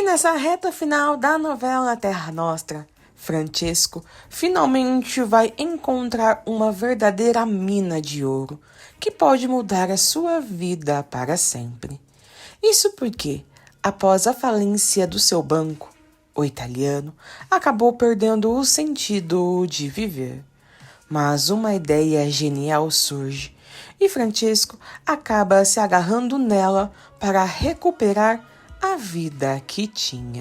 nessa reta final da novela Terra Nostra, Francesco finalmente vai encontrar uma verdadeira mina de ouro que pode mudar a sua vida para sempre. Isso porque, após a falência do seu banco, o italiano acabou perdendo o sentido de viver. Mas uma ideia genial surge e Francesco acaba se agarrando nela para recuperar a vida que tinha.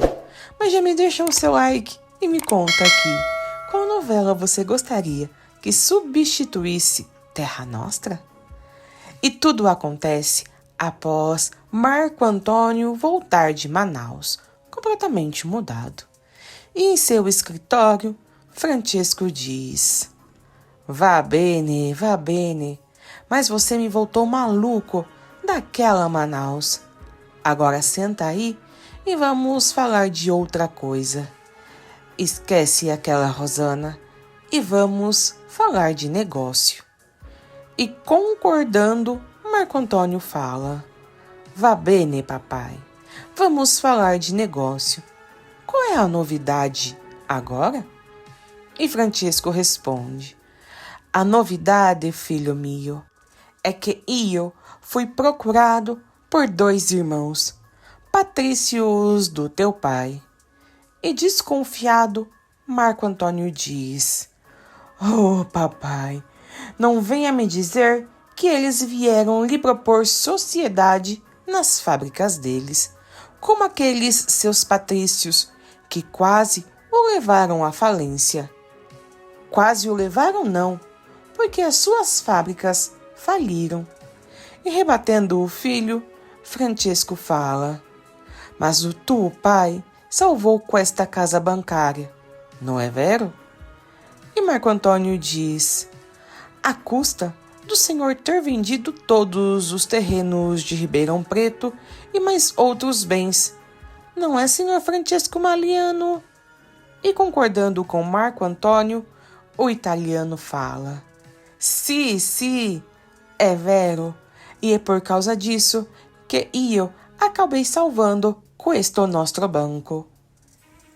Mas já me deixa o seu like e me conta aqui, qual novela você gostaria que substituísse Terra Nostra? E tudo acontece após Marco Antônio voltar de Manaus, completamente mudado. E em seu escritório, Francesco diz: vá bene, mas você me voltou maluco daquela Manaus. Agora senta aí e vamos falar de outra coisa. Esquece aquela Rosana e vamos falar de negócio. E concordando, Marco Antônio fala: vá bene, papai. Vamos falar de negócio. Qual é a novidade agora? E Francesco responde: a novidade, filho mio, é que eu fui procurado por 2 irmãos, patrícios do teu pai. E desconfiado, Marco Antônio diz: oh, papai, não venha me dizer que eles vieram lhe propor sociedade nas fábricas deles, como aqueles seus patrícios que quase o levaram à falência. Quase o levaram, não, porque as suas fábricas faliram. E rebatendo o filho, Francesco fala: mas o tu, pai, salvou com esta casa bancária, não é vero? E Marco Antônio diz: à custa do senhor ter vendido todos os terrenos de Ribeirão Preto e mais outros bens. Não é, senhor Francesco Maliano? E concordando com Marco Antônio, o italiano fala: sì, é vero, e é por causa disso que eu acabei salvando questo nostro banco.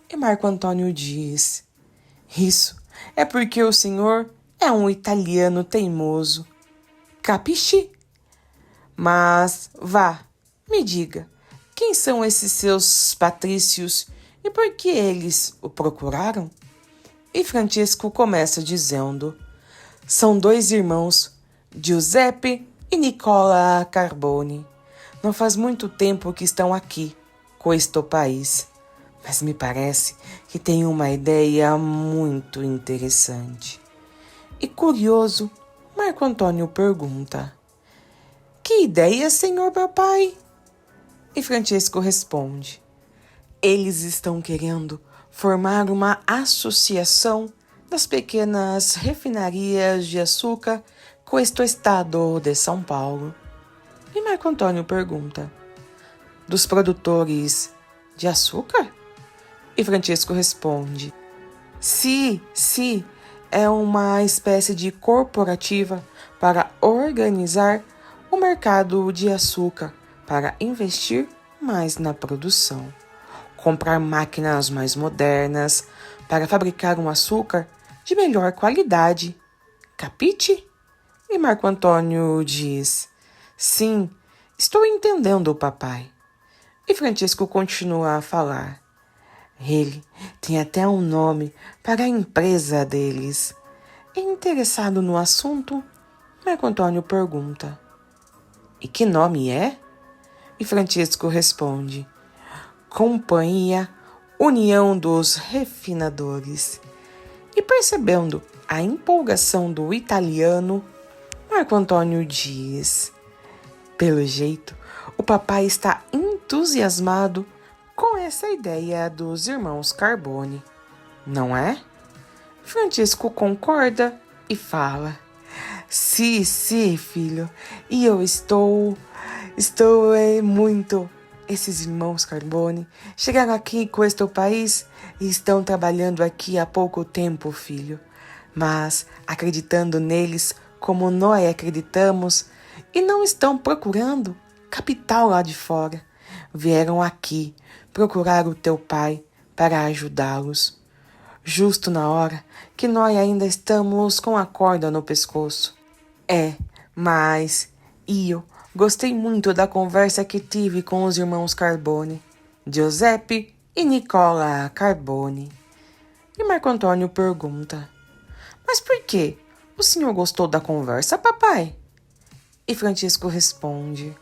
E Marco Antônio diz: isso é porque o senhor é um italiano teimoso. Capisci? Mas vá, me diga, quem são esses seus patrícios e por que eles o procuraram? E Francesco começa dizendo: são 2 irmãos, Giuseppe e Nicola Carboni. Não faz muito tempo que estão aqui, com este país, mas me parece que tem uma ideia muito interessante. E curioso, Marco Antônio pergunta: que ideia, senhor papai? E Francesco responde: eles estão querendo formar uma associação das pequenas refinarias de açúcar com este estado de São Paulo. E Marco Antônio pergunta: dos produtores de açúcar? E Francesco responde: sim, é uma espécie de corporativa para organizar o mercado de açúcar, para investir mais na produção, comprar máquinas mais modernas para fabricar um açúcar de melhor qualidade. Capite? E Marco Antônio diz: sim, estou entendendo, papai. E Francesco continua a falar: ele tem até um nome para a empresa deles. E interessado no assunto, Marco Antônio pergunta: e que nome é? E Francesco responde: Companhia União dos Refinadores. E percebendo a empolgação do italiano, Marco Antônio diz: pelo jeito, o papai está entusiasmado com essa ideia dos irmãos Carboni, não é? Francesco concorda e fala: sim, filho, e eu estou muito. Esses irmãos Carboni chegaram aqui com este país e estão trabalhando aqui há pouco tempo, filho, mas acreditando neles como nós acreditamos e não estão procurando capital lá de fora. Vieram aqui procurar o teu pai para ajudá-los, justo na hora que nós ainda estamos com a corda no pescoço. Mas eu gostei muito da conversa que tive com os irmãos Carbone, Giuseppe e Nicola Carbone. E Marco Antônio pergunta: mas por quê? O senhor gostou da conversa, papai? E Francisco responde: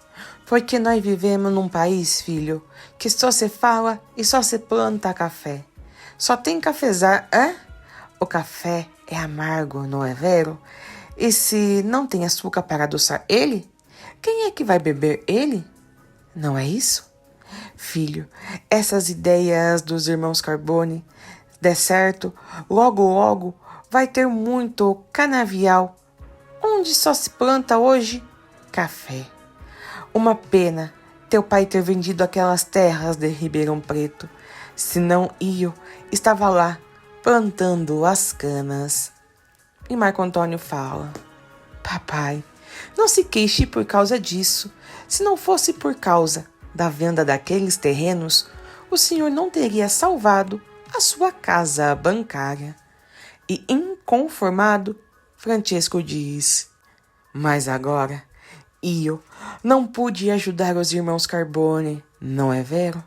porque nós vivemos num país, filho, que só se fala e só se planta café. Só tem cafezar, hã? O café é amargo, não é vero? E se não tem açúcar para adoçar ele, quem é que vai beber ele? Não é isso? Filho, essas ideias dos irmãos Carbone, der certo, logo logo vai ter muito canavial, onde só se planta hoje café. Uma pena teu pai ter vendido aquelas terras de Ribeirão Preto, senão eu estava lá plantando as canas. E Marco Antônio fala: papai, não se queixe por causa disso. Se não fosse por causa da venda daqueles terrenos, o senhor não teria salvado a sua casa bancária. E inconformado, Francisco diz: mas agora eu não pude ajudar os irmãos Carbone, não é vero?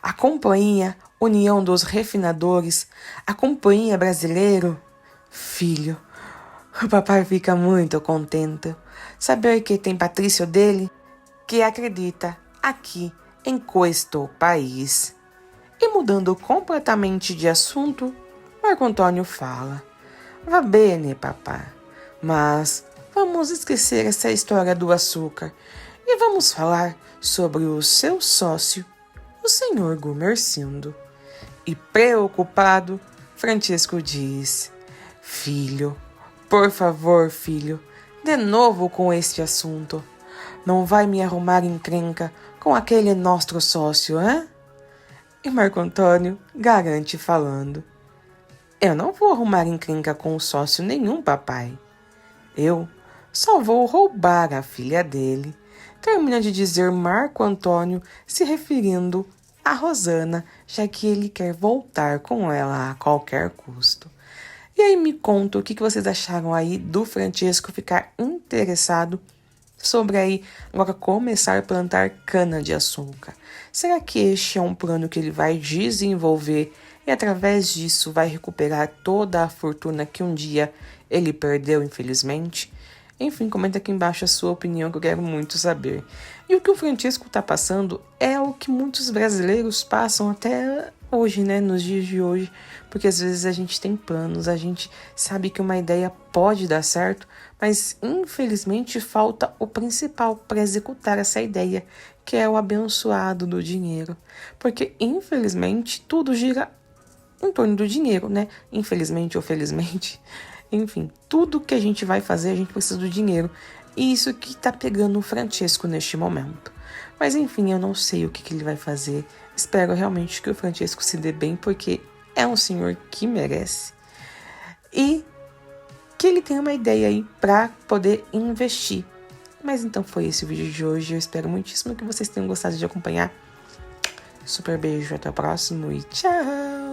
A Companhia União dos Refinadores, a Companhia Brasileira, filho, o papai fica muito contente saber que tem Patrício dele que acredita aqui em questo país. E mudando completamente de assunto, Marco Antônio fala: va bene, papá, mas vamos esquecer essa história do açúcar e vamos falar sobre o seu sócio, o senhor Gumercindo. E preocupado, Francisco diz: filho, por favor, filho, de novo com este assunto. Não vai me arrumar encrenca com aquele nosso sócio, hein? E Marco Antônio garante falando: eu não vou arrumar encrenca com sócio nenhum, papai. Eu só vou roubar a filha dele. Termina de dizer Marco Antônio, se referindo a Rosana, já que ele quer voltar com ela a qualquer custo. E aí me conta o que vocês acharam aí do Francisco ficar interessado sobre aí agora começar a plantar cana-de-açúcar. Será que este é um plano que ele vai desenvolver e através disso vai recuperar toda a fortuna que um dia ele perdeu, infelizmente? Enfim, comenta aqui embaixo a sua opinião, que eu quero muito saber. E o que o Francisco está passando é o que muitos brasileiros passam até hoje, né? Nos dias de hoje. Porque às vezes a gente tem planos, a gente sabe que uma ideia pode dar certo, mas infelizmente falta o principal para executar essa ideia, que é o abençoado do dinheiro. Porque infelizmente tudo gira em torno do dinheiro, né? Infelizmente ou felizmente. Enfim, tudo que a gente vai fazer, a gente precisa do dinheiro. E isso que tá pegando o Francisco neste momento. Mas enfim, eu não sei o que ele vai fazer. Espero realmente que o Francisco se dê bem, porque é um senhor que merece. E que ele tenha uma ideia aí para poder investir. Mas então foi esse o vídeo de hoje. Eu espero muitíssimo que vocês tenham gostado de acompanhar. Super beijo, até o próximo e tchau!